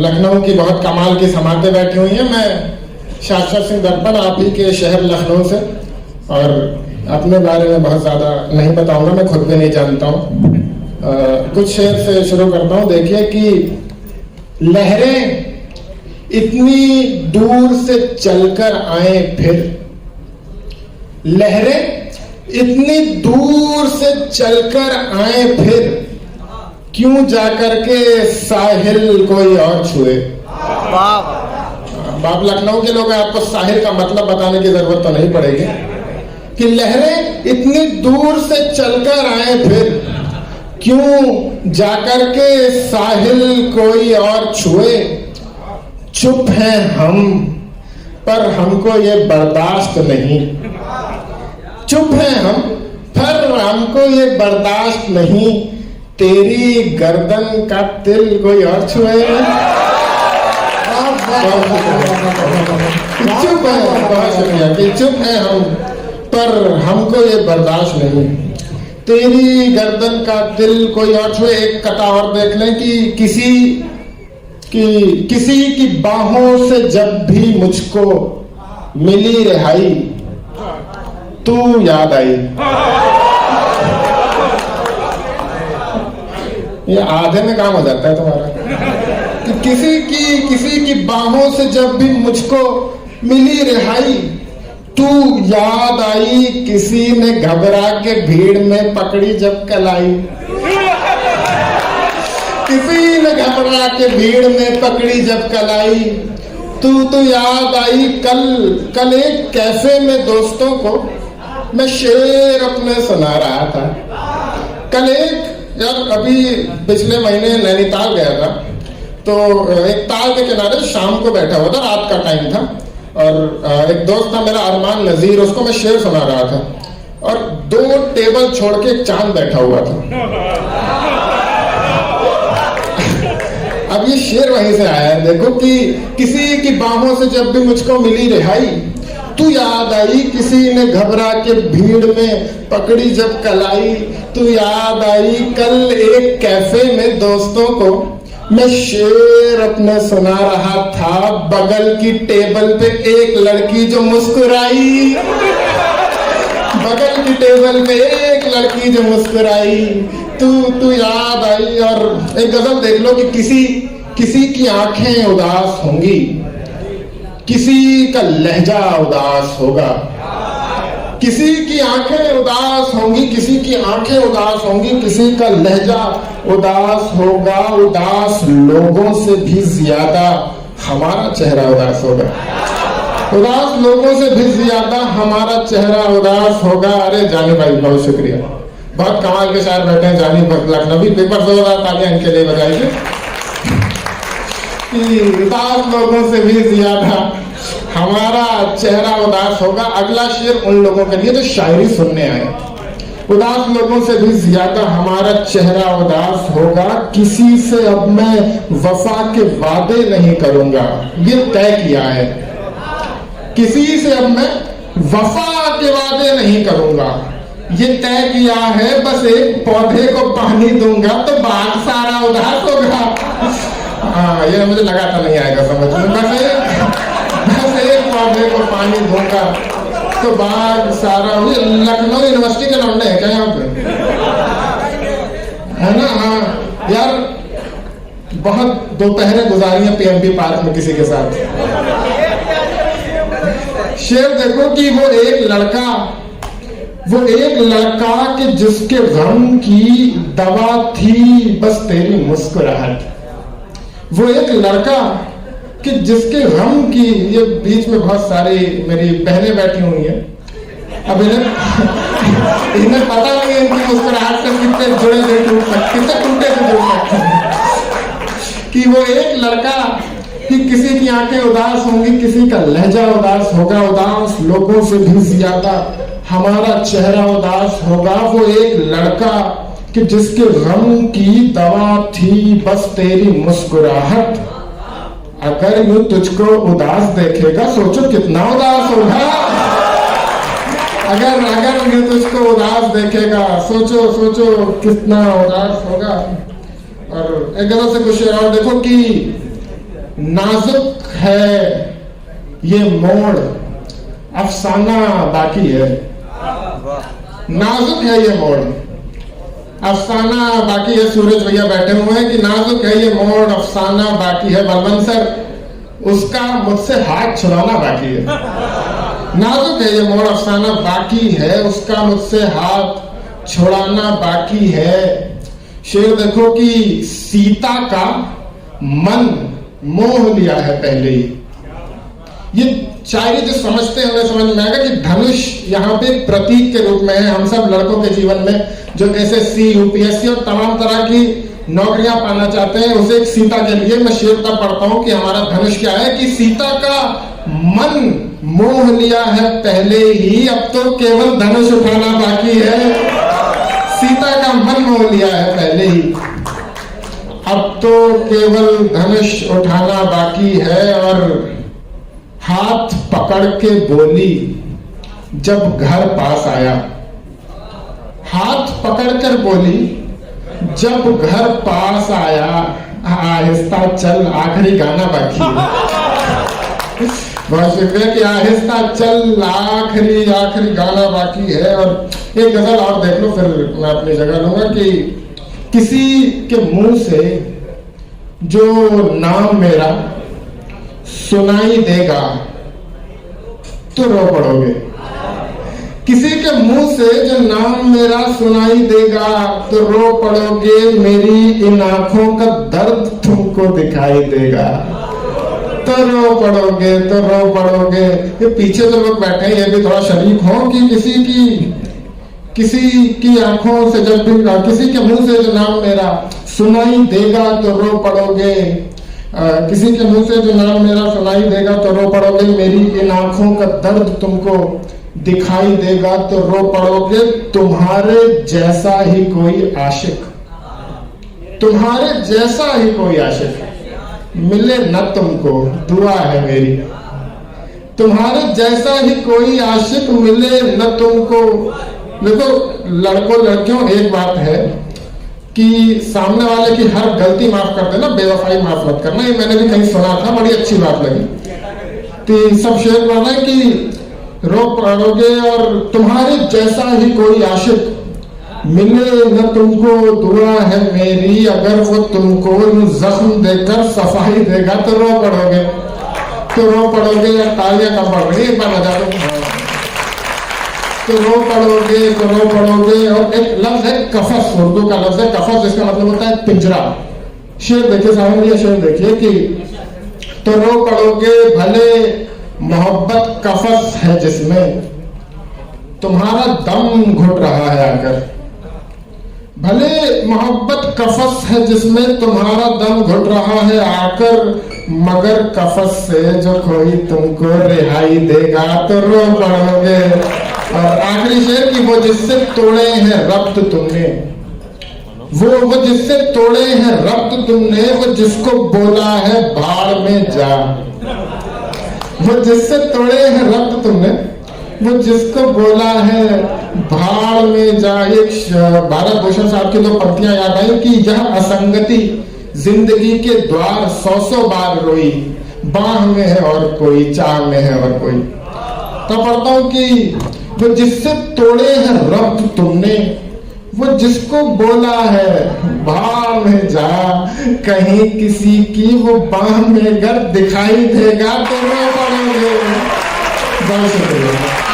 लखनऊ की बहुत कमाल की समातें बैठी हुई हैं। मैं शाश्वत सिंह दर्पण, आप ही के शहर लखनऊ से, और अपने बारे में बहुत ज़्यादा नहीं बताऊंगा, मैं खुद भी नहीं जानता हूँ। कुछ शेर से शुरू करता हूँ। देखिए कि लहरें इतनी दूर से चलकर आए फिर, लहरें इतनी दूर से चलकर आए फिर, क्यों जाकर के साहिल कोई और छुए। आप लखनऊ के लोग हैं, आपको साहिल का मतलब बताने की जरूरत तो नहीं पड़ेगी कि लहरें इतनी दूर से चलकर आए फिर, क्यों जाकर के साहिल कोई और छुए। चुप हैं हम पर हमको ये बर्दाश्त नहीं, चुप हैं हम पर हमको ये बर्दाश्त नहीं, तेरी गर्दन का तिल कोई और छुए। चुप है, बहुत शुक्रिया कि चुप है हम पर हमको ये बर्दाश्त नहीं, तेरी गर्दन का दिल कोई और छुए। एक कथा और देख लें कि किसी की बाहों से जब भी मुझको मिली रिहाई, तू याद आई। ये आधे में काम हो जाता है तुम्हारा कि किसी की बाहों से जब भी मुझको मिली रिहाई, तू याद आई। किसी ने घबरा के भीड़ में पकड़ी जब कलाई, किसी ने घबरा के भीड़ में पकड़ी जब कलाई, तू याद आई। कल एक कैफे में दोस्तों को मैं शेर अपने सुना रहा था। कल एक यार अभी पिछले महीने नैनीताल गया था, तो एक ताल के किनारे शाम को बैठा हुआ था, रात का टाइम था, और एक दोस्त था मेरा अरमान नजीर, उसको मैं शेर सुना रहा था, और 2 टेबल छोड़ के एक चांद बैठा हुआ था। अब ये शेर वहीं से आया है, देखो कि किसी की बाहों से जब भी मुझको मिली रिहाई, तू याद आई। किसी ने घबरा के भीड़ में पकड़ी जब कलाई, तू याद आई। कल एक कैफे में दोस्तों को मैं शेर अपने सुना रहा था, बगल की टेबल पे एक लड़की जो मुस्कुराई, बगल की टेबल पे एक लड़की जो मुस्कुराई, तू याद आई। और एक गजल देख लो कि किसी की आंखें उदास होंगी, किसी का लहजा उदास होगा, किसी की आंखें उदास होंगी, किसी की आंखें उदास होंगी, किसी का लहजा उदास होगा। उदास लोगों से भी ज्यादा हमारा चेहरा उदास होगा, उदास लोगों से भी ज्यादा हमारा चेहरा उदास होगा। अरे जानी भाई बहुत शुक्रिया, बहुत कमाल के शायर बैठे हैं जानी लखनवी, एक बार 2000 तालियां इनके लिए बजाइए। उदास लोगों से भी ज्यादा हमारा चेहरा उदास होगा। अगला शेर उन लोगों के लिए जो शायरी सुनने आए। उदास लोगों से भी ज्यादा हमारा चेहरा उदास होगा, किसी से अब मैं वफा के वादे नहीं करूंगा, ये तय किया है। किसी से अब मैं वफा के वादे नहीं करूंगा, ये तय किया है। बस एक पौधे को पानी दूंगा तो बाग सारा उदास होगा। हाँ, ये मुझे लगा था नहीं आएगा समझ में। बस एक पौधे को पानी दूंगा तो बाग सारा। लखनऊ यूनिवर्सिटी के लौंडे हैं क्या यहाँ पे, है ना? हाँ यार, बहुत दोपहरें गुजारी हैं पीएमपी पार्क में किसी के साथ। शेर देखो कि वो एक लड़का कि जिसके गम की दवा थी बस तेरी मुस्कुराहट। वो एक लड़का कि जिसके गम की, ये बीच में बहुत सारी मेरी बहनें बैठी हुई हैं, अब इन्हें पता नहीं है इनकी मुस्कुराहट से कितने जुड़े थे, कितने टूटे थे जुड़ सकते कि वो एक लड़का कि किसी की आंखें उदास होंगी, किसी का लहजा उदास होगा। उदास लोगों से भी ज्यादा हमारा चेहरा उदास होगा। वो एक लड़का कि जिसके गम की दवा थी बस तेरी मुस्कुराहट। अगर यूं तुझको उदास देखेगा सोचो कितना उदास होगा। अगर यूं तुझको उदास देखेगा सोचो कितना उदास होगा। और एक गजल से कुछ और देखो कि नाजुक है ये मोड़, अफसाना बाकी है। नाजुक है ये मोड़, अफसाना बाकी है। सूरज भैया बैठे हुए हैं कि नाजुक है ये मोड़, अफसाना बाकी है। बलवंत सर, उसका मुझसे हाथ छुड़ाना बाकी है। नाजुक है ये मोड़, अफसाना बाकी है, उसका मुझसे हाथ छुड़ाना बाकी है। शेर देखो कि सीता का मन मोह लिया है पहले ही। ये शायरी जो समझते हैं उन्हें समझ में आएगा कि धनुष यहाँ पे प्रतीक के रूप में है। हम सब लड़कों के जीवन में जो एसएससी, यूपीएससी और तमाम तरह की नौकरियां पाना चाहते हैं, उसे एक सीता के लिए मैं शेर तब पढ़ता हूं कि हमारा धनुष क्या है कि सीता का मन मोह लिया है पहले ही, अब तो केवल धनुष उठाना बाकी है। सीता का मन मोह लिया है पहले ही, अब तो केवल धनुष उठाना बाकी है। और हाथ पकड़ के बोली जब घर पास आया, हाथ पकड़कर बोली जब घर पास आया, आहिस्ता चल आखिरी गाना बाकी है। बहुत शुक्रिया कि आहिस्ता चल आखिरी गाना बाकी है। और एक गजल और देख लो, फिर मैं अपनी जगह लूंगा कि किसी के मुंह से जो नाम मेरा सुनाई देगा तो रो पड़ोगे। किसी के मुंह से जो नाम मेरा सुनाई देगा तो रो पड़ोगे, मेरी इन आंखों का दर्द तुमको दिखाई देगा तो रो पड़ोगे, तो रो पड़ोगे। ये पीछे जो लोग बैठे हैं ये भी थोड़ा शरीक हो कि किसी की आंखों से जब भी किसी के मुंह से जो नाम मेरा सुनाई देगा तो रो पड़ोगे, किसी के मुंह से जो नाम मेरा सुनाई देगा तो रो पड़ोगे, मेरी इन आंखों का दर्द तुमको दिखाई देगा तो रो पड़ोगे। तुम्हारे जैसा ही कोई आशिक, तुम्हारे जैसा ही कोई आशिक मिले न तुमको, दुआ है मेरी। तुम्हारे जैसा ही कोई आशिक मिले न तुमको। देखो लड़कों लड़कियों, एक बात है कि सामने वाले की हर गलती माफ कर देना, बेवफाई माफ मत करना। ये मैंने भी कहीं सुना था, बड़ी अच्छी बात लगी। तो सब शेर बोल रहे हैं कि रो पड़ोगे और तुम्हारे जैसा ही कोई आशिक मिले न तुमको, दुआ है मेरी। अगर वो तुमको जख्म देकर सफाई देगा तो रो पड़ोगे, तो रो पड़ोगे। या तालियां कम पड़ रही है, एक बार बजा दो। तो रो पड़ोगे, तो रो पड़ोगे। और एक लफ्ज है कफस, उर्दू का लफ्ज है कफस, जिसका मतलब होता है पिंजरा। शेर देखिए सामने, ये शेर देखिए कि तो रो पड़ोगे, भले मोहब्बत कफस है जिसमें तुम्हारा दम घुट रहा है आकर। भले मोहब्बत कफस है जिसमें तुम्हारा दम घुट रहा है आकर, मगर कफस से जो कोई तुमको रिहाई देगा तो रो पड़ोगे। और आखिरी शेर की वो जिससे तोड़े हैं रब्त तुमने, वो जिससे तोड़े हैं रब्त तुमने, वो जिसको बोला है भाड़ में जा। वो जिससे तोड़े हैं रब्त तुमने, वो जिसको बोला है भाड़ में जा। एक भारत भूषण साहब की दो पंक्तियां याद आई कि यह असंगति जिंदगी के द्वार 100 बार रोई, बाह में है और कोई, चाह में है और कोई। तो पढ़ता हूं कि वो जिससे तोड़े हैं रब्त तुमने, वो जिसको बोला है भाड़ में जा, कहीं किसी की वो बाह में अगर दिखाई देगा तो रो पड़ोगे। बहुत शुक्रिया।